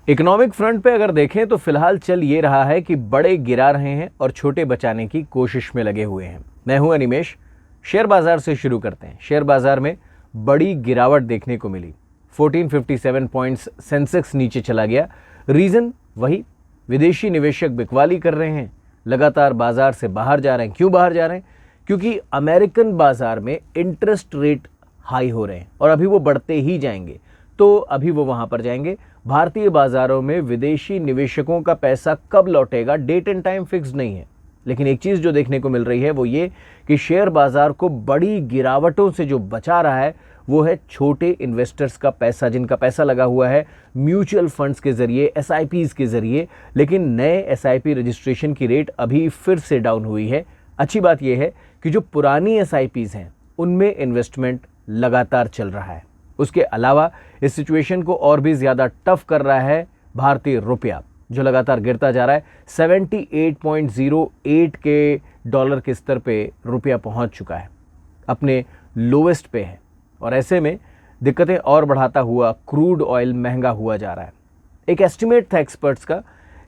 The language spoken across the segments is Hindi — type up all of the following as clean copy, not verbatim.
इकोनॉमिक फ्रंट पे अगर देखें तो फिलहाल चल ये रहा है कि बड़े गिरा रहे हैं और छोटे बचाने की कोशिश में लगे हुए हैं। मैं हूं अनिमेश। शेयर बाजार से शुरू करते हैं। शेयर बाजार में बड़ी गिरावट देखने को मिली। 1457 पॉइंट्स सेंसेक्स नीचे चला गया। रीजन वही, विदेशी निवेशक बिकवाली कर रहे हैं, लगातार बाजार से बाहर जा रहे हैं। क्यों बाहर जा रहे हैं? क्योंकि अमेरिकन बाजार में इंटरेस्ट रेट हाई हो रहे हैं और अभी वो बढ़ते ही जाएंगे, तो अभी वो वहां पर जाएंगे। भारतीय बाजारों में विदेशी निवेशकों का पैसा कब लौटेगा, डेट एंड टाइम फिक्स नहीं है। लेकिन एक चीज जो देखने को मिल रही है वो ये कि शेयर बाजार को बड़ी गिरावटों से जो बचा रहा है वो है छोटे इन्वेस्टर्स का पैसा, जिनका पैसा लगा हुआ है म्यूचुअल फंड्स के जरिए, एसआईपीज के जरिए। लेकिन नए एसआईपी रजिस्ट्रेशन की रेट अभी फिर से डाउन हुई है। अच्छी बात यह है कि जो पुरानी एसआईपीज हैं उनमें इन्वेस्टमेंट लगातार चल रहा है। उसके अलावा इस सिचुएशन को और भी ज्यादा टफ कर रहा है भारतीय रुपया, जो लगातार गिरता जा रहा है। 78.08 के डॉलर के स्तर पे रुपया पहुंच चुका है, अपने लोवेस्ट पे है। और ऐसे में दिक्कतें और बढ़ाता हुआ क्रूड ऑयल महंगा हुआ जा रहा है। एक एस्टिमेट था एक्सपर्ट्स का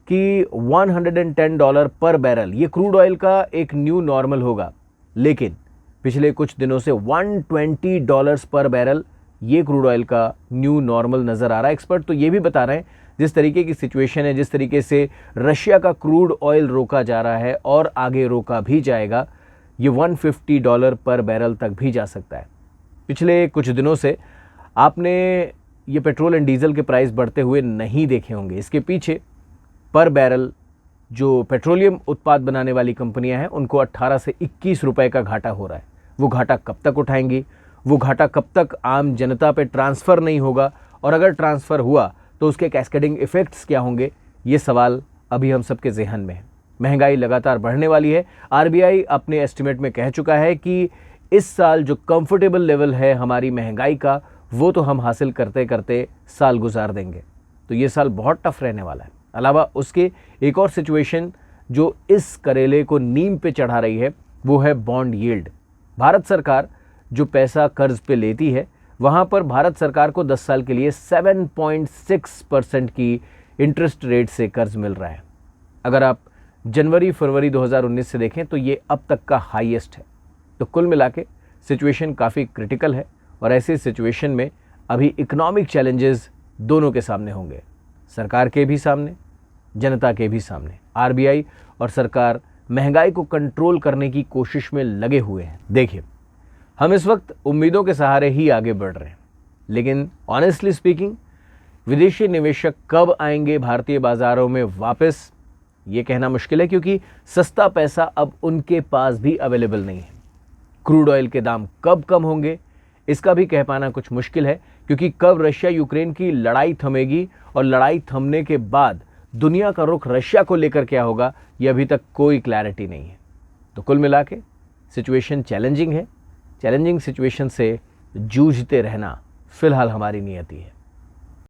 कि $110 पर बैरल ये क्रूड ऑयल का एक न्यू नॉर्मल होगा, लेकिन पिछले कुछ दिनों से $120 पर बैरल ये क्रूड ऑयल का न्यू नॉर्मल नजर आ रहा है। एक्सपर्ट तो ये भी बता रहे हैं जिस तरीके की सिचुएशन है, जिस तरीके से रशिया का क्रूड ऑयल रोका जा रहा है और आगे रोका भी जाएगा, ये $150 पर बैरल तक भी जा सकता है। पिछले कुछ दिनों से आपने ये पेट्रोल एंड डीजल के प्राइस बढ़ते हुए नहीं देखे होंगे। इसके पीछे पर बैरल जो पेट्रोलियम उत्पाद बनाने वाली कंपनियां हैं उनको 18 से 21 रुपए का घाटा हो रहा है। वो घाटा कब तक उठाएंगी? वो घाटा कब तक आम जनता पे ट्रांसफ़र नहीं होगा? और अगर ट्रांसफ़र हुआ तो उसके कैस्केडिंग इफेक्ट्स क्या होंगे? ये सवाल अभी हम सबके ज़हन में है। महंगाई लगातार बढ़ने वाली है। आरबीआई अपने एस्टिमेट में कह चुका है कि इस साल जो कंफर्टेबल लेवल है हमारी महंगाई का, वो तो हम हासिल करते करते साल गुजार देंगे। तो ये साल बहुत टफ रहने वाला है। अलावा उसके एक और सिचुएशन जो इस करेले को नीम पे चढ़ा रही है वो है बॉन्ड यील्ड। भारत सरकार जो पैसा कर्ज पे लेती है, वहाँ पर भारत सरकार को 10 साल के लिए 7.6% की इंटरेस्ट रेट से कर्ज मिल रहा है। अगर आप जनवरी फरवरी 2019 से देखें तो ये अब तक का हाईएस्ट है। तो कुल मिला के सिचुएशन काफ़ी क्रिटिकल है और ऐसे सिचुएशन में अभी इकोनॉमिक चैलेंजेस दोनों के सामने होंगे, सरकार के भी सामने, जनता के भी सामने। आरबीआई और सरकार महंगाई को कंट्रोल करने की कोशिश में लगे हुए हैं। देखिए, हम इस वक्त उम्मीदों के सहारे ही आगे बढ़ रहे हैं, लेकिन ऑनेस्टली स्पीकिंग विदेशी निवेशक कब आएंगे भारतीय बाजारों में वापस, ये कहना मुश्किल है, क्योंकि सस्ता पैसा अब उनके पास भी अवेलेबल नहीं है। क्रूड ऑयल के दाम कब कम होंगे इसका भी कह पाना कुछ मुश्किल है, क्योंकि कब रशिया यूक्रेन की लड़ाई थमेगी और लड़ाई थमने के बाद दुनिया का रुख रशिया को लेकर क्या होगा, यह अभी तक कोई क्लैरिटी नहीं है। तो कुल मिला के सिचुएशन चैलेंजिंग है। चैलेंजिंग सिचुएशन से जूझते रहना फिलहाल हमारी नियति है।